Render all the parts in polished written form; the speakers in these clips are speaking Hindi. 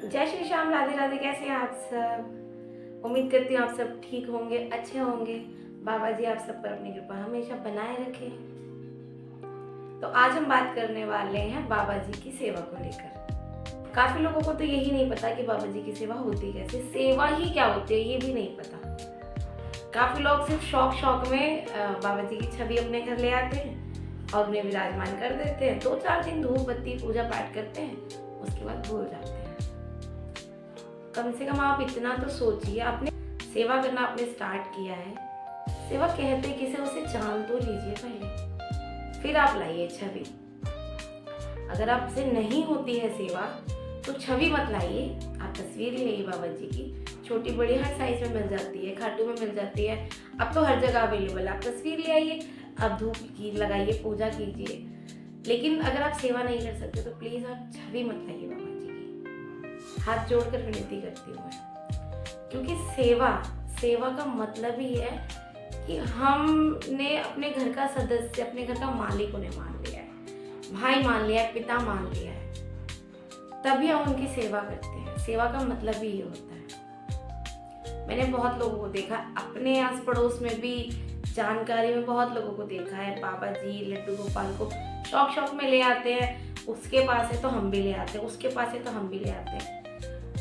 जय श्री श्याम, राधे राधे। कैसे हैं आप सब? उम्मीद करती हूँ आप सब ठीक होंगे, अच्छे होंगे। बाबा जी आप सब पर अपनी कृपा हमेशा बनाए रखें। तो आज हम बात करने वाले हैं बाबा जी की सेवा को लेकर। काफी लोगों को तो यही नहीं पता कि बाबा जी की सेवा होती कैसे, सेवा ही क्या होती है ये भी नहीं पता। काफी लोग सिर्फ शौक में बाबा जी की छवि अपने घर ले आते हैं और उन्हें विराजमान कर देते हैं। 2-4 दिन धूप बत्ती पूजा पाठ करते हैं, उसके बाद भूल जाते हैं। कम से कम आप इतना तो सोचिए, आपने सेवा करना आपने स्टार्ट किया है, सेवा कहते किसे उसे जान तो लीजिए पहले, फिर आप लाइए छवि। अगर आपसे नहीं होती है सेवा तो छवि मत लाइए, आप तस्वीर ले आइए बाबा जी की। छोटी बड़ी हर साइज में मिल जाती है, खाटू में मिल जाती है, अब तो हर जगह अवेलेबल है। आप तस्वीर ले आइए, आप धूप की लगाइए, पूजा कीजिए। लेकिन अगर आप सेवा नहीं कर सकते तो प्लीज आप छवि मत लाइए बाबा जी की। हाथ जोड़कर विनती करती हूँ मैं, क्योंकि सेवा का मतलब ही है कि हमने अपने घर का सदस्य, अपने घर का मालिक उन्हें मान लिया है, भाई मान लिया है, पिता मान लिया है, तभी हम उनकी सेवा करते हैं। सेवा का मतलब ही ये होता है। मैंने बहुत लोगों को देखा, अपने आस पड़ोस में भी, जानकारी में बहुत लोगों को देखा है, बाबा जी लड्डू गोपाल को शौक में ले आते हैं। उसके पास है तो हम भी ले आते हैं, उसके पास है तो हम भी ले आते हैं।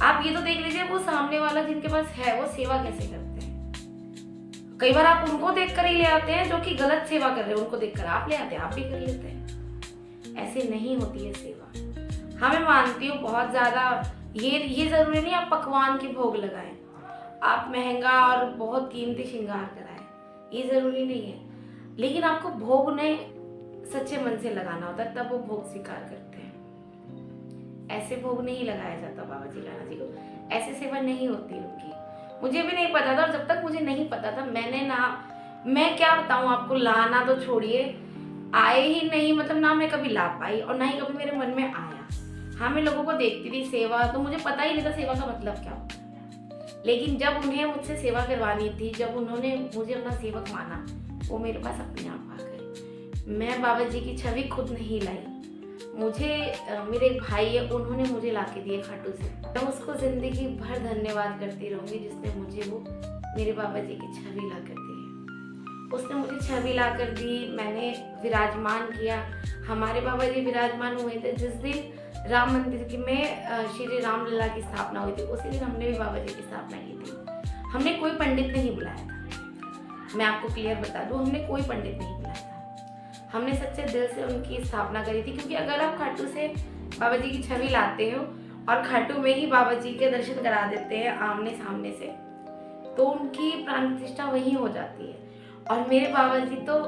आप ये तो देख लीजिए, वो सामने वाला जिनके पास है वो सेवा कैसे करते हैं। कई बार आप उनको देखकर ही ले आते हैं जो कि गलत सेवा कर रहे हैं, उनको देखकर आप ले आते हैं, आप भी कर लेते हैं। ऐसे नहीं होती है सेवा। हाँ, मैं मानती हूँ बहुत ज्यादा ये जरूरी नहीं आप पकवान के भोग लगाएं, आप महंगा और बहुत कीमती श्रृंगार कराएं, ये जरूरी नहीं है। लेकिन आपको भोग उन्हें सच्चे मन से लगाना होता है, तब वो भोग स्वीकार करते हैं। ऐसे भोग नहीं लगाया जाता बाबा जी राणा जी को, ऐसे सेवा नहीं होती उनकी। मुझे भी नहीं पता था, और जब तक मुझे नहीं पता था मैं क्या बताऊं आपको, लाना तो छोड़िए, आए ही नहीं, मतलब ना मैं कभी ला पाई और ना ही कभी मेरे मन में आया। हाँ, मैं लोगों को देखती थी सेवा, तो मुझे पता ही नहीं था सेवा का मतलब क्या होता है। लेकिन जब उन्हें मुझसे सेवा करवानी थी, जब उन्होंने मुझे अपना सेवक माना, वो मेरे पास अपने आप आ गए। मैं बाबा जी की छवि खुद नहीं लाई, मुझे मेरे एक भाई है, उन्होंने मुझे ला के दिए खाटू से। मैं उसको जिंदगी भर धन्यवाद करती रहूंगी जिसने मुझे वो मेरे बाबा जी की छवि ला कर दी है। उसने मुझे छवि ला कर दी, मैंने विराजमान किया। हमारे बाबा जी विराजमान हुए थे जिस दिन राम मंदिर में श्री राम लला की स्थापना हुई थी, उसी दिन हमने भी बाबा जी की स्थापना की थी। हमने कोई पंडित नहीं बुलाया था, मैं आपको क्लियर बता दूं, हमने कोई पंडित नहीं बुलाया था। हमने सच्चे दिल से उनकी स्थापना करी थी। क्योंकि अगर आप खाटू से बाबा जी की छवि लाते हो और खाटू में ही बाबा जी के दर्शन करा देते हैं आमने सामने से, तो उनकी प्राण प्रतिष्ठा वहीं हो जाती है। और मेरे बाबा जी तो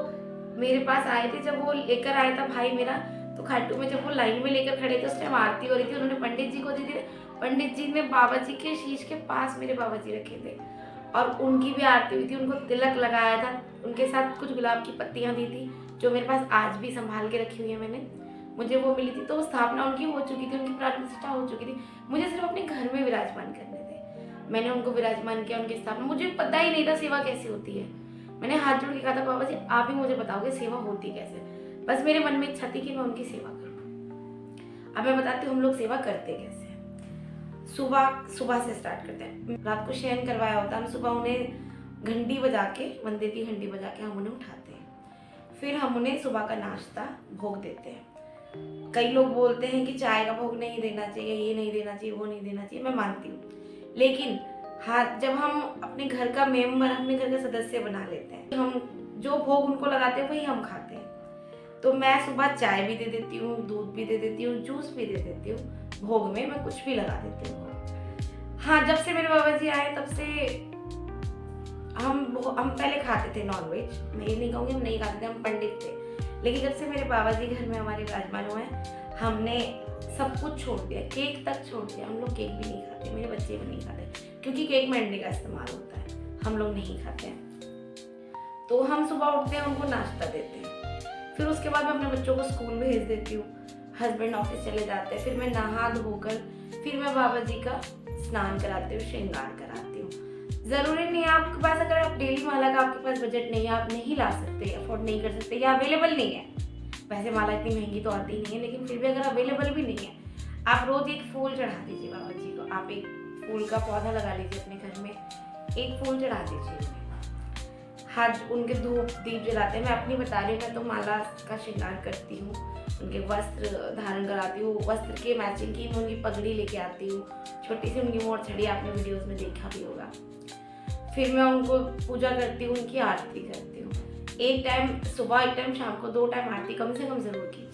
मेरे पास आए थे, जब वो लेकर आया था भाई मेरा, तो खाटू में जब वो लाइन में लेकर खड़े थे, उस टाइम आरती हो रही थी, उन्होंने पंडित जी को दी थी। पंडित जी ने बाबा जी के शीश के पास मेरे बाबा जी रखे थे और उनकी भी आरती हुई थी, उनको तिलक लगाया था, उनके साथ कुछ गुलाब की पत्तियां दी थी, जो मेरे पास आज भी संभाल के रखी हुई है मैंने, मुझे वो मिली थी। तो स्थापना उनकी हो चुकी थी, उनकी प्राण प्रतिष्ठा हो चुकी थी, मुझे सिर्फ अपने घर में विराजमान करने थे। मैंने उनको विराजमान किया, उनकी स्थापना, मुझे पता ही नहीं था सेवा कैसे होती है। मैंने हाथ जोड़ के कहा था, बाबा जी आप ही मुझे बताओगे सेवा होती कैसे। बस मेरे मन में इच्छा थी कि मैं उनकी सेवा करूँ। अब मैं बताती हूँ हम लोग सेवा करते कैसे। सुबह से स्टार्ट करते हैं, रात को शयन करवाया होता है, हम सुबह उन्हें घंटी बजा के, मंदिर की घंटी बजा के हम उन्हें उठाते हैं। फिर हम उन्हें सुबह का नाश्ता भोग देते हैं। कई लोग बोलते हैं कि चाय का भोग नहीं देना चाहिए, ये नहीं देना चाहिए, वो नहीं देना चाहिए, मैं मानती हूँ। लेकिन हाँ, जब हम अपने घर का मेंबर, अपने घर का सदस्य बना लेते हैं, हम जो भोग उनको लगाते हैं वही हम खाते हैं। तो मैं सुबह चाय भी दे देती हूँ, दूध भी दे देती हूँ, जूस भी दे देती हूँ, भोग में मैं कुछ भी लगा देती हूँ। हाँ, जब से मेरे बाबा जी आए तब से हम पहले खाते थे नॉनवेज, मैं ये नहीं कहूँगी हम नहीं खाते थे, हम पंडित थे। लेकिन जब से मेरे बाबा जी घर में हमारे विराजमान हुए हैं, हमने सब कुछ छोड़ दिया, केक तक छोड़ दिया। हम लोग केक भी नहीं खाते, मेरे बच्चे भी नहीं खाते, क्योंकि केक में अंडे का इस्तेमाल होता है, हम लोग नहीं खाते हैं। तो हम सुबह उठते हैं, उनको नाश्ता देते हैं, फिर उसके बाद मैं अपने बच्चों को स्कूल भेज देती हूँ, हस्बैंड ऑफिस चले जाते हैं, फिर मैं नहा धोकर फिर मैं बाबा जी का स्नान कराती हूँ, श्रृंगार कराती हूँ। जरूरी नहीं है आपके पास, अगर आप डेली माला का आपके पास बजट नहीं है, आप नहीं ला सकते, अफोर्ड नहीं कर सकते, या अवेलेबल नहीं है, वैसे माला इतनी महंगी तो आती नहीं है, लेकिन फिर भी अगर अवेलेबल भी नहीं है, आप रोज एक फूल चढ़ा दीजिए बाबा जी को। आप एक फूल का पौधा लगा लीजिए अपने घर में, एक फूल चढ़ा दीजिए। हाथ उनके धूप दीप जलाते हैं। मैं अपनी बता रही हूँ, मैं तो माला का श्रृंगार करती हूँ, उनके वस्त्र धारण कराती हूँ, वस्त्र के मैचिंग की मैं उनकी पगड़ी लेके आती हूँ, छोटी सी उनकी मोर छड़ी आपने वीडियोस में देखा भी होगा। फिर मैं उनको पूजा करती हूँ, उनकी आरती करती हूँ। एक टाइम सुबह, एक टाइम शाम को, 2 टाइम आरती कम से कम जरूर कीजिए।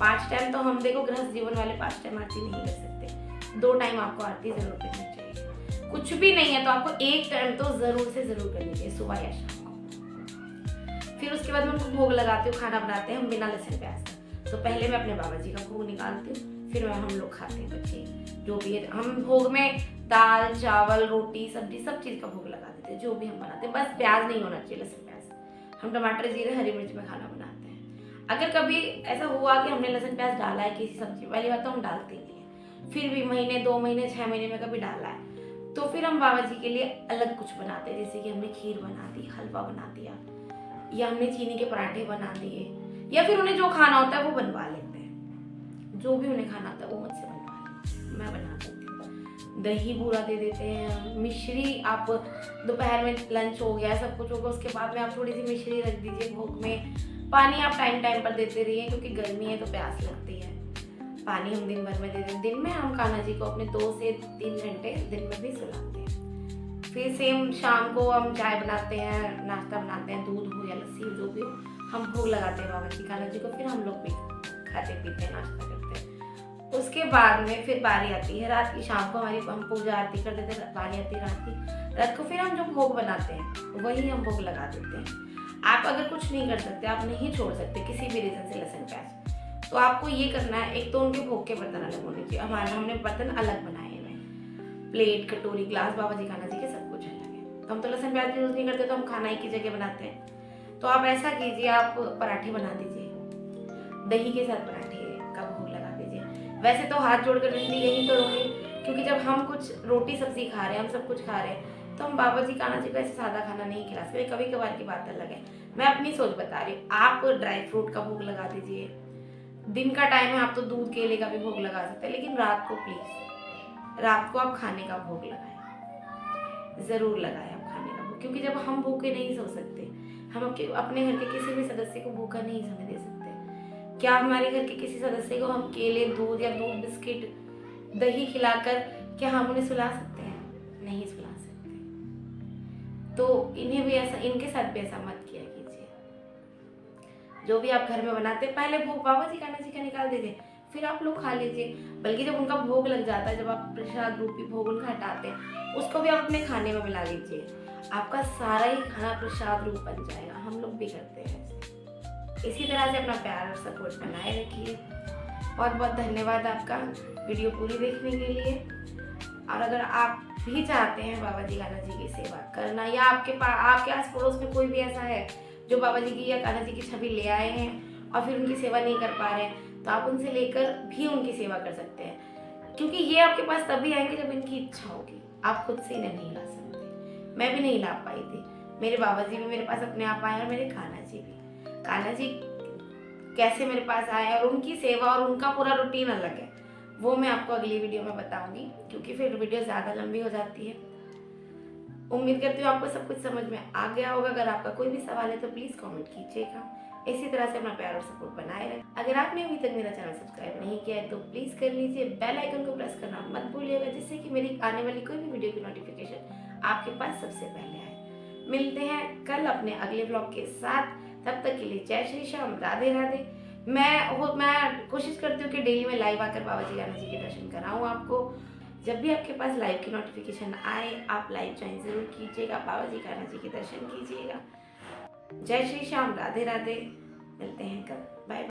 5 टाइम तो हम देखो गृहस्थ जीवन वाले 5 टाइम आरती नहीं कर सकते, 2 टाइम आपको आरती जरूर करनी चाहिए। कुछ भी नहीं है तो आपको 1 टाइम तो जरूर से जरूर करनी चाहिए, सुबह या शाम को। फिर उसके बाद मैं उनको भोग लगाती हूँ, खाना बनाते हैं हम बिना लहसुन प्याज का। तो पहले मैं अपने बाबा जी का भोग निकालती हूँ, फिर हम लोग खाते हैं बच्चे जो भी है। हम भोग में दाल चावल रोटी सब्जी सब चीज़ का भोग लगा देते हैं, जो भी हम बनाते हैं। बस प्याज नहीं होना चाहिए, लहसुन प्याज। हम टमाटर जीरे हरी मिर्च में खाना बनाते हैं। अगर कभी ऐसा हुआ कि हमने लहसुन प्याज डाला है किसी सब्जी, पहली बात तो हम डालते नहीं है, फिर भी महीने 2 महीने 6 महीने में कभी डाला है तो फिर हम बाबा जी के लिए अलग कुछ बनाते हैं। जैसे कि हमने खीर बना दी, हलवा बना दिया, या हमने चीनी के पराठे बना दिए, या फिर उन्हें जो खाना होता है वो बनवा लेते हैं। जो भी उन्हें खाना होता है वो मुझसे बनवा लेते हैं, मैं बना देती हूँ। दही बूरा दे देते हैं, मिश्री आप दोपहर में लंच हो गया सब कुछ हो गया, उसके बाद में आप थोड़ी सी मिश्री रख दीजिए भोग में। पानी आप टाइम टाइम पर देते रहिए, क्योंकि गर्मी है तो प्यास लगती है। पानी हम दिन भर में देते हैं। दिन में हम कान्हा जी को अपने 2 से 3 घंटे दिन में भी सुलाते हैं। फिर सेम शाम को हम चाय बनाते हैं, नाश्ता बनाते हैं, दूध हो या लस्सी हो जो भी हो, हम भोग लगाते हैं बाबा जी कान्हा जी को। फिर हम लोग भी खाते पीते हैं, नाश्ता करते हैं। उसके बाद में फिर बारी आती है रात की। शाम को हमारी हम पूजा आरती कर देते हैं, बारी आती है रात की। रात को फिर हम जो भोग बनाते हैं वही हम भोग लगा देते हैं। आप अगर कुछ नहीं कर सकते, आप नहीं छोड़ सकते किसी भी रीजन से लहसुन प्याज, तो आपको ये करना है, एक तो उनके भोग के बर्तन अलग होने चाहिए। हमने बर्तन अलग बनाए हुए, प्लेट कटोरी ग्लास बाबा जी कान्हा जी के सब कुछ अलग है। तो हम तो लहसुन प्याज यूज नहीं करते, तो हम खाना एक ही जगह बनाते हैं। तो आप ऐसा कीजिए, आप पराठे बना दीजिए, दही के साथ पराठे का भोग लगा दीजिए। वैसे तो हाथ जोड़कर विनती यही करूँगी, क्योंकि जब हम कुछ रोटी सब्जी खा रहे हैं, हम सब कुछ खा रहे हैं, तो हम बाबा जी कान्हा जी को ऐसे सादा खाना नहीं खिला सकते। कभी कभार की बात अलग है, मैं अपनी सोच बता रही हूँ। आप ड्राई फ्रूट का भोग लगा दीजिए। दिन का टाइम है, आप तो दूध केले का भी भोग लगा सकते हैं, लेकिन रात को प्लीज, रात को आप खाने का भोग लगाएं, जरूर लगाएं आप खाने का भोग। क्योंकि जब हम भूखे नहीं सो सकते, हम अपने घर के किसी भी सदस्य को भूखा नहीं सोने दे सकते। क्या हमारे घर के किसी सदस्य को हम केले दूध या दूध बिस्किट दही खिलाकर क्या हम उन्हें सुला सकते हैं? नहीं सुला सकते। तो इन्हें भी ऐसा, इनके साथ भी ऐसा मत किया कीजिए। जो भी आप घर में बनाते हैं, पहले भोग बाबा जी कान्हा जी का निकाल दीजिए, फिर आप लोग खा लीजिए। बल्कि जब उनका भोग लग जाता है, जब आप प्रसाद रूपी भोग उनका हटाते हैं, उसको भी आप अपने खाने में मिला लीजिए। आपका सारा ही खाना प्रसाद रूप बन जाएगा। हम लोग भी करते हैं। इसी तरह से अपना प्यार और सपोर्ट बनाए रखिए। बहुत बहुत धन्यवाद आपका वीडियो पूरी देखने के लिए। और अगर आप भी चाहते हैं बाबा जी कान्हा जी की सेवा करना, या आपके आस पड़ोस में कोई भी ऐसा है जो बाबा जी की या कान्हा जी की छवि ले आए हैं और फिर उनकी सेवा नहीं कर पा रहे हैं, तो आप उनसे लेकर भी उनकी सेवा कर सकते हैं। क्योंकि ये आपके पास तभी आएंगे जब इनकी इच्छा होगी। आप खुद से इन्हें नहीं ला सकते। मैं भी नहीं ला पाई थी, मेरे बाबा जी भी मेरे पास अपने आप आए और मेरे कान्हा जी भी। कान्हा जी कैसे मेरे पास आए और उनकी सेवा और उनका पूरा रूटीन अलग है, वो मैं आपको अगली वीडियो में बताऊंगी, क्योंकि फिर वीडियो ज़्यादा लंबी हो जाती है। उम्मीद करती हूँ आपको सब कुछ समझ में आ गया होगा। अगर आपका कोई भी सवाल है तो प्लीज़ कमेंट कीजिएगा। इसी तरह से अपना प्यार और सपोर्ट बनाए रखें। अगर आपने अभी तक मेरा चैनल सब्सक्राइब नहीं किया है तो प्लीज़ कर लीजिए। बेल आइकन को प्रेस करना मत भूलिएगा, जिससे कि मेरी आने वाली कोई भी वीडियो की नोटिफिकेशन आपके पास सबसे पहले आए। मिलते हैं कल अपने अगले ब्लॉग के साथ। तब तक के लिए जय श्री श्याम, राधे राधे। मैं कोशिश करती हूँ कि डेली में लाइव आकर बाबा जी कान्हा जी के दर्शन कराऊँ आपको। जब भी आपके पास लाइव की नोटिफिकेशन आए, आप लाइव ज्वाइन जरूर कीजिएगा, बाबा जी कान्हा जी के दर्शन कीजिएगा। जय श्री श्याम, राधे राधे। मिलते हैं कल, बाय।